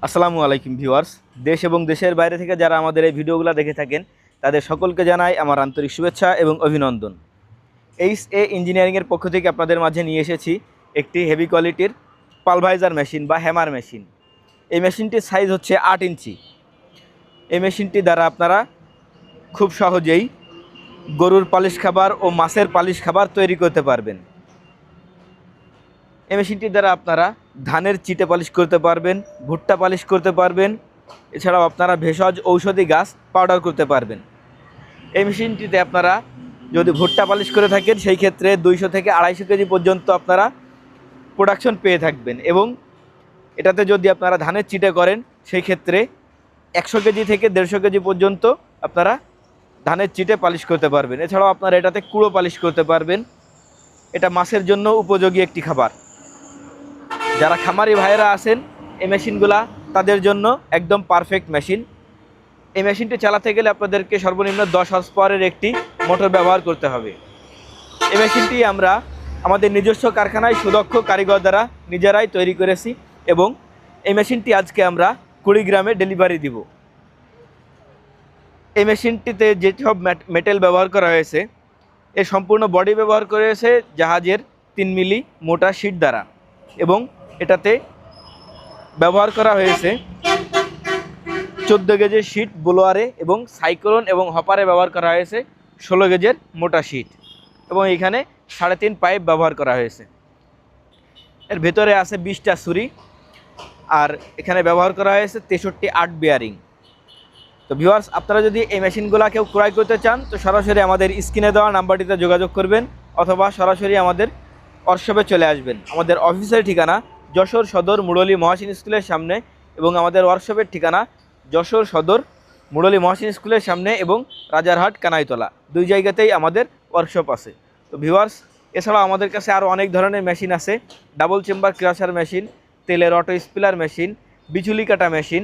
আসসালামু আলাইকুম ভিউয়ার্স। দেশ এবং দেশের বাইরে থেকে যারা আমাদের এই ভিডিওগুলো দেখে থাকেন তাদের সকলকে জানাই আমার আন্তরিক শুভেচ্ছা এবং অভিনন্দন। এইচ ইঞ্জিনিয়ারিংয়ের পক্ষ থেকে আপনাদের মাঝে নিয়ে এসেছি একটি হেভি কোয়ালিটির পালভাইজার মেশিন বা হ্যামার মেশিন। এই মেশিনটির সাইজ হচ্ছে 8 ইঞ্চি। এই মেশিনটি দ্বারা আপনারা খুব সহজেই গরুর পালিশ খাবার ও মাছের পালিশ খাবার তৈরি করতে পারবেন। এই মেশিনটির দ্বারা আপনারা ধানের চিটে পালিশ করতে পারবেন, ভুট্টা পালিশ করতে পারবেন, এছাড়াও আপনারা ভেষজ ঔষধি গাছ পাউডার করতে পারবেন। এই মেশিনটিতে আপনারা যদি ভুট্টা পালিশ করে থাকেন সেই ক্ষেত্রে 200 থেকে 250 কেজি পর্যন্ত আপনারা প্রোডাকশন পেয়ে থাকবেন, এবং এটাতে যদি আপনারা ধানের চিটে করেন সেই ক্ষেত্রে 100 কেজি থেকে 150 কেজি পর্যন্ত আপনারা ধানের চিটে পালিশ করতে পারবেন। এছাড়াও আপনারা এটাতে কুড়ো পালিশ করতে পারবেন। এটা মাছের জন্য উপযোগী একটি খাবার। যারা খামারি ভাইয়েরা আছেন এই মেশিনগুলা তাদের জন্য একদম পারফেক্ট মেশিন। এই মেশিনটি চালাতে গেলে আপনাদেরকে সর্বনিম্ন 10 হর্স পাওয়ারের একটি মোটর ব্যবহার করতে হবে। এই মেশিনটি আমরা আমাদের নিজস্ব কারখানায় সুদক্ষ কারিগর দ্বারা নিজেরাই তৈরি করেছি, এবং এই মেশিনটি আজকে আমরা কুড়িগ্রামে ডেলিভারি দিব। এই মেশিনটিতে যেসব মেটেল ব্যবহার করা হয়েছে এর সম্পূর্ণ বডি ব্যবহার করা হয়েছে জাহাজের 3 মিলি মোটা শিট দ্বারা, এবং এটাতে ব্যবহার করা হয়েছে 14 গেজের শিট ব্লোয়ারে, এবং সাইক্লোন এবং হপারে ব্যবহার করা হয়েছে 16 গেজের মোটা শিট, এবং এখানে 3.5 পাইপ ব্যবহার করা হয়েছে। এর ভেতরে আছে 20টা ছুরি, আর এখানে ব্যবহার করা হয়েছে 63 8 বেয়ারিং। তো ভিউয়ার্স, আপনারা যদি এই মেশিনগুলো কেউ ক্রয় করতে চান তো সরাসরি আমাদের স্ক্রিনে দেওয়া নাম্বারটিতে যোগাযোগ করবেন, অথবা সরাসরি আমাদের ওয়ার্কশপে চলে আসবেন। আমাদের অফিসের ঠিকানা যশোর সদর মুরলী মহাসিন স্কুলের সামনে, এবং আমাদের ওয়ার্কশপের ঠিকানা যশোর সদর মুরলী মহাসিন স্কুলের সামনে এবং রাজারহাট কানাইতলা, 2 জায়গাতেই আমাদের ওয়ার্কশপ আছে। তো ভিউয়ার্স, এছাড়াও আমাদের কাছে আরও অনেক ধরনের মেশিন আছে। ডাবল চেম্বার ক্রাশার মেশিন, তেলের অটো স্পিলার মেশিন, বিচুলি কাটা মেশিন,